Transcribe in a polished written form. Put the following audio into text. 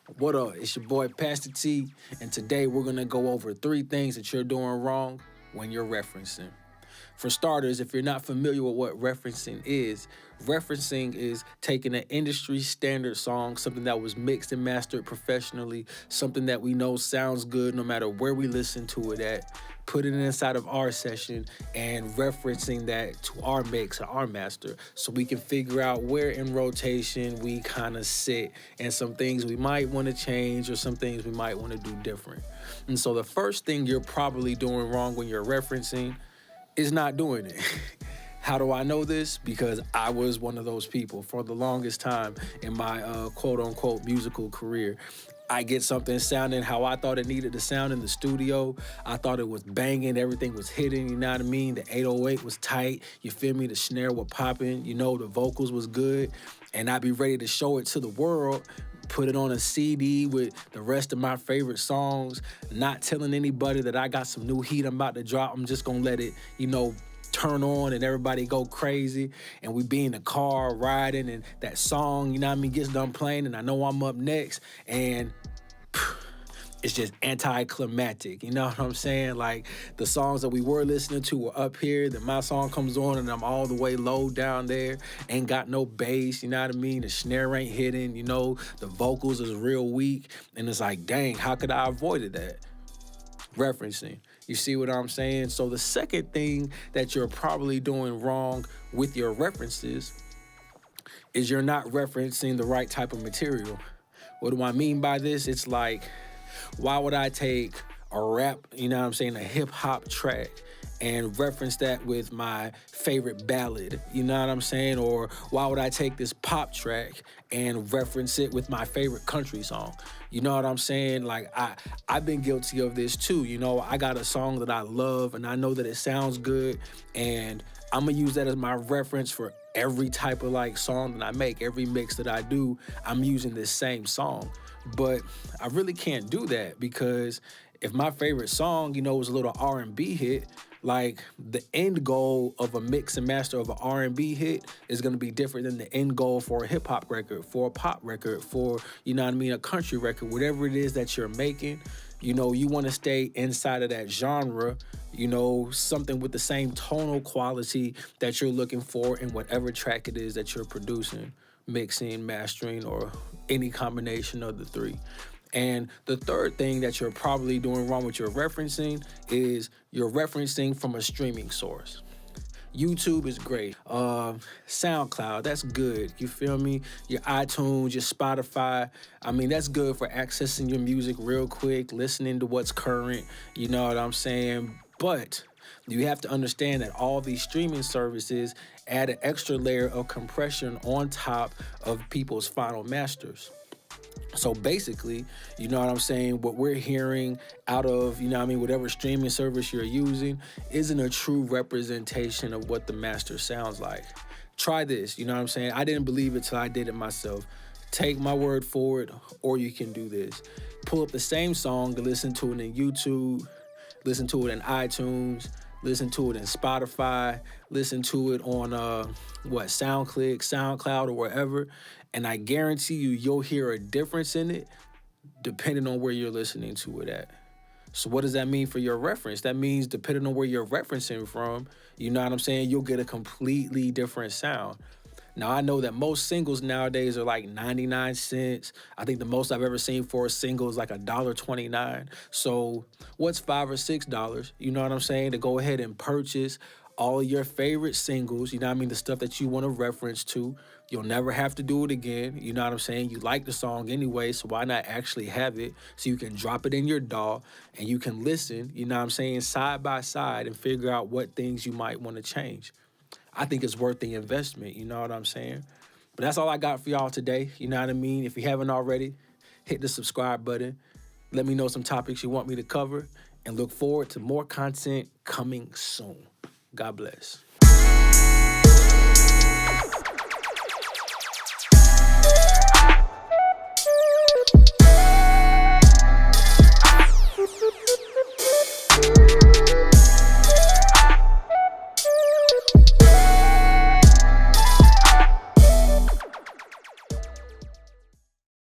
What up? It's your boy Pastor T, and today we're gonna go over 3 things that you're doing wrong when you're referencing. For starters, if you're not familiar with what referencing is taking an industry standard song, something that was mixed and mastered professionally, something that we know sounds good no matter where we listen to it at, put it inside of our session and referencing that to our mix or our master so we can figure out where in rotation we kind of sit and some things we might want to change or some things we might want to do different. And so the first thing you're probably doing wrong when you're referencing is not doing it. How do I know this? Because I was one of those people for the longest time in my quote unquote musical career. I get something sounding how I thought it needed to sound in the studio. I thought it was banging, everything was hitting, you know what I mean? The 808 was tight, you feel me? The snare was popping, you know, the vocals was good. And I'd be ready to show it to the world, put it on a CD with the rest of my favorite songs, not telling anybody that I got some new heat I'm about to drop. I'm just gonna let it, turn on and everybody go crazy. And we be in the car riding and that song, you know what I mean, gets done playing and I know I'm up next and it's just anticlimactic. You know what I'm saying? Like the songs that we were listening to were up here, then my song comes on and I'm all the way low down there, ain't got no bass, you know what I mean? The snare ain't hitting, the vocals is real weak. And it's like, dang, how could I avoided that? Referencing. You see what I'm saying? So the second thing that you're probably doing wrong with your references is you're not referencing the right type of material. What do I mean by this? It's like, why would I take a rap, a hip hop track and reference that with my favorite ballad, you know what I'm saying? Or why would I take this pop track and reference it with my favorite country song? You know what I'm saying? Like I've been guilty of this too. I got a song that I love and I know that it sounds good and I'm gonna use that as my reference for every type of like song that I make, every mix that I do, I'm using this same song. But I really can't do that because if my favorite song, is a little R&B hit, like the end goal of a mix and master of an R&B hit is going to be different than the end goal for a hip hop record, for a pop record, for, a country record, whatever it is that you're making. You want to stay inside of that genre, something with the same tonal quality that you're looking for in whatever track it is that you're producing, mixing, mastering, or any combination of the three. And the third thing that you're probably doing wrong with your referencing is you're referencing from a streaming source. YouTube is great. SoundCloud, that's good. You feel me? Your iTunes, your Spotify. I mean, that's good for accessing your music real quick, listening to what's current. You know what I'm saying? But you have to understand that all these streaming services add an extra layer of compression on top of people's final masters. So basically, you know what I'm saying, what we're hearing out of, whatever streaming service you're using isn't a true representation of what the master sounds like. Try this, you know what I'm saying? I didn't believe it till I did it myself. Take my word for it, or you can do this. Pull up the same song and listen to it in YouTube, listen to it in iTunes, listen to it in Spotify, listen to it on SoundClick, SoundCloud, or wherever. And I guarantee you'll hear a difference in it depending on where you're listening to it at. So what does that mean for your reference? That means depending on where you're referencing from, you know what I'm saying, you'll get a completely different sound. Now, I know that most singles nowadays are like 99 cents. I think the most I've ever seen for a single is like $1.29. So what's $5 or $6, you know what I'm saying, to go ahead and purchase all of your favorite singles, you know what I mean, the stuff that you want to reference to. You'll never have to do it again, you know what I'm saying? You like the song anyway, so why not actually have it so you can drop it in your DAW and you can listen, you know what I'm saying, side by side and figure out what things you might want to change. I think it's worth the investment, you know what I'm saying? But that's all I got for y'all today, you know what I mean? If you haven't already, hit the subscribe button. Let me know some topics you want me to cover and look forward to more content coming soon. God bless.